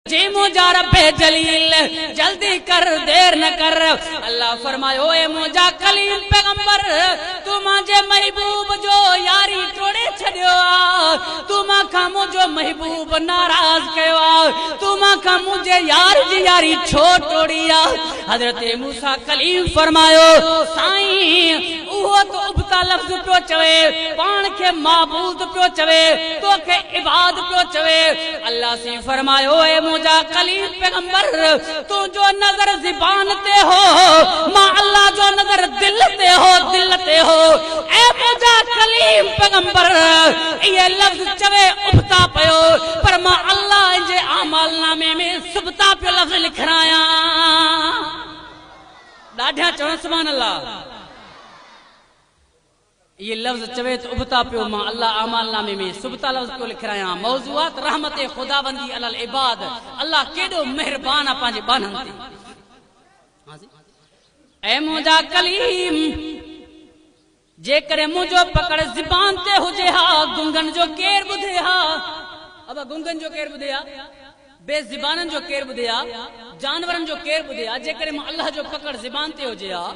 जी मुझा रब्बे जलील जल्दी कर देर न कर। अल्लाह फरमायो ए मुझा कलीम पैगंबर तू मांजे महबूब जो यारी तोड़े छड़ियो तू मां मुझो महबूब नाराज कयो तू मां मुझे यार जी यारी छो तोड़ी हजरत मूसा कलीम फरमायो साईं उहो तो उबता लफ्ज पियो चवे पान के माबूद पियो चवे तो के इबाद पियो चवे। अल्लाह से फरमायो ए मुझा कलीम पैगंबर तू जो नजर ज़बान ते हो मां अल्लाह जो नजर दिल ते हो ए मुझा कलीम पैगंबर ये लफ्ज चवे उबता पयो पर मां अल्लाह जे आमाल नामे में सुबता पियो लफ्ज लिखराया डाढा चवण सुभान अल्लाह। ये लफ्ज चवे तो उबता पियो मां अल्लाह आमाल नामे में सुबता लफ्ज पियो लिखराया। मौजूआत रहमत खुदाबंदी अलल इबाद अल्लाह केडो मेहरबान आ पांजे बानन ते। ए मुझा कलीम जे करे मुझो पकड़ ज़बान ते हुजे हा गुंगन जो केर बुधे हा अब गुंगन जो केर बुधे हा बेज़बानन जो केर बुधे हा जानवरन जो केर बुधे हा जे करे अल्लाह जो पकड़ ज़बान ते हुजे हा